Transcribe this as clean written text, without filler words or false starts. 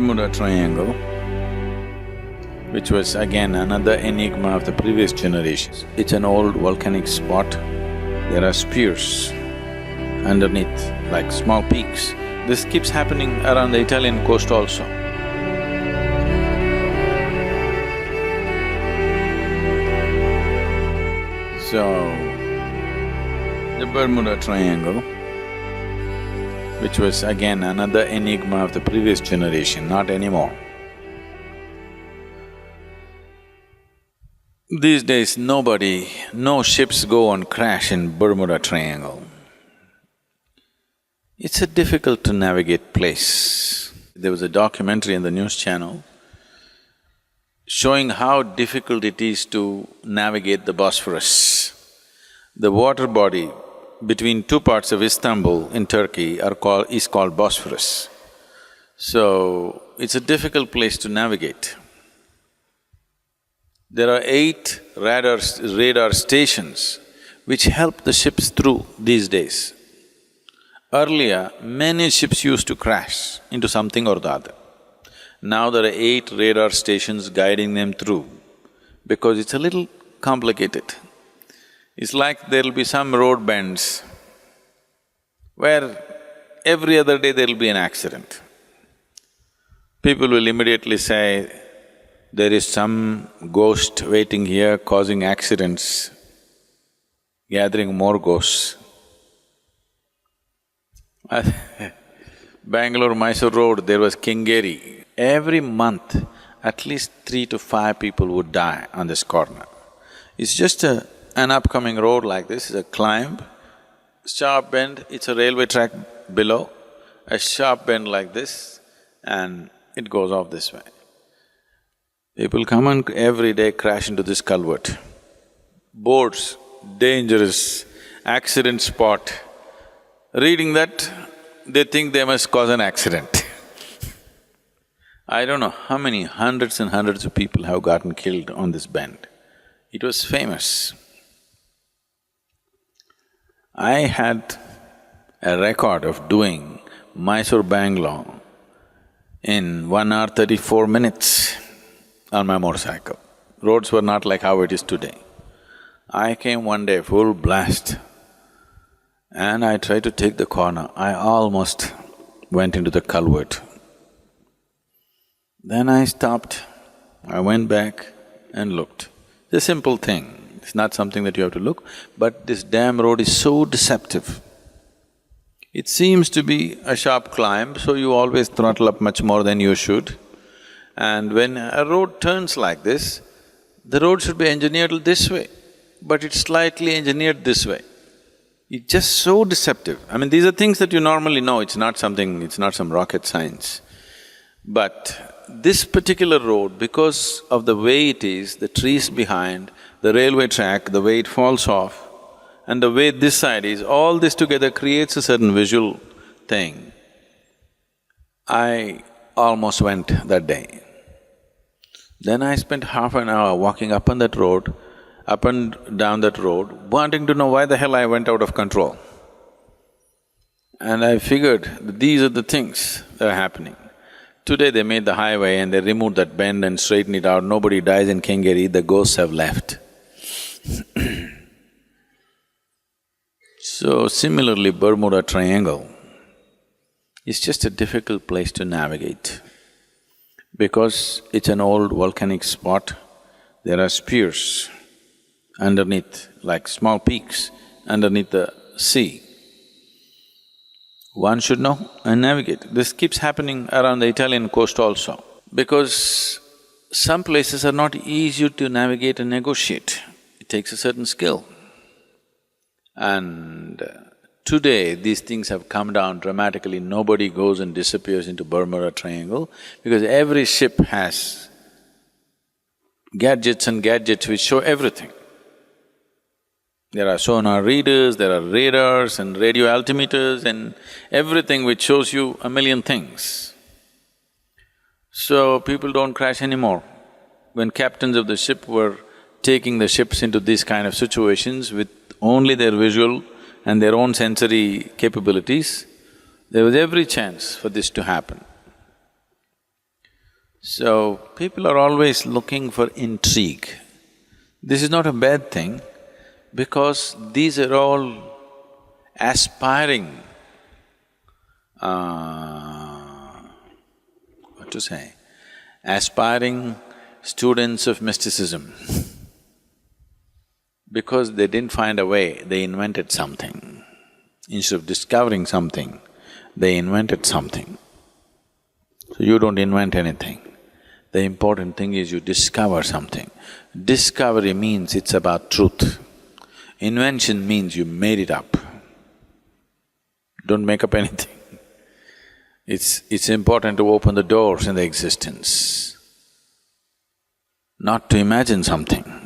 Bermuda Triangle, which was again another enigma of the previous generations. It's an old volcanic spot. There are spears underneath, like small peaks. This keeps happening around the Italian coast also. So, the Bermuda Triangle, which was again another enigma of the previous generation, not anymore. These days, no ships go and crash in Bermuda Triangle. It's a difficult to navigate place. There was a documentary on the news channel showing how difficult it is to navigate the Bosphorus. The water body between two parts of Istanbul in Turkey is called Bosphorus. So, it's a difficult place to navigate. There are 8 radar stations which help the ships through these days. Earlier, many ships used to crash into something or the other. Now there are 8 radar stations guiding them through because it's a little complicated. It's like there'll be some road bends where every other day there'll be an accident. People will immediately say, there is some ghost waiting here causing accidents, gathering more ghosts. Bangalore-Mysore road, there was Kengeri. Every month, at least 3 to 5 people would die on this corner. It's just an upcoming road like this, it's a climb, sharp bend, it's a railway track below, a sharp bend like this, and it goes off this way. People come and every day crash into this culvert. Boards, dangerous, accident spot. Reading that, they think they must cause an accident. I don't know how many hundreds and hundreds of people have gotten killed on this bend. It was famous. I had a record of doing Mysore-Bangalore in 1 hour 34 minutes on my motorcycle. Roads were not like how it is today. I came one day full blast and I tried to take the corner. I almost went into the culvert. Then I stopped, I went back and looked. It's a simple thing, it's not something that you have to look, but this damn road is so deceptive. It seems to be a sharp climb, so you always throttle up much more than you should. And when a road turns like this, the road should be engineered this way, but it's slightly engineered this way. It's just so deceptive. I mean, these are things that you normally know, it's not some rocket science. But this particular road, because of the way it is, the trees behind, the railway track, the way it falls off, and the way this side is, all this together creates a certain visual thing. I almost went that day. Then I spent half an hour walking up and down that road, wanting to know why the hell I went out of control. And I figured that these are the things that are happening. Today they made the highway and they removed that bend and straightened it out, nobody dies in Kengeri, the ghosts have left. So similarly, Bermuda Triangle is just a difficult place to navigate. Because it's an old volcanic spot, there are spears underneath, like small peaks underneath the sea. One should know and navigate. This keeps happening around the Italian coast also, because some places are not easy to navigate and negotiate. It takes a certain skill. And today, these things have come down dramatically, nobody goes and disappears into Bermuda Triangle because every ship has gadgets and gadgets which show everything. There are sonar readers, there are radars and radio altimeters and everything which shows you a million things. So people don't crash anymore. When captains of the ship were taking the ships into these kind of situations with only their visual and their own sensory capabilities, there was every chance for this to happen. So, people are always looking for intrigue. This is not a bad thing because these are all aspiring, what to say, aspiring students of mysticism. Because they didn't find a way, they invented something. Instead of discovering something, they invented something. So you don't invent anything. The important thing is you discover something. Discovery means it's about truth. Invention means you made it up. Don't make up anything. It's important to open the doors in the existence, not to imagine something.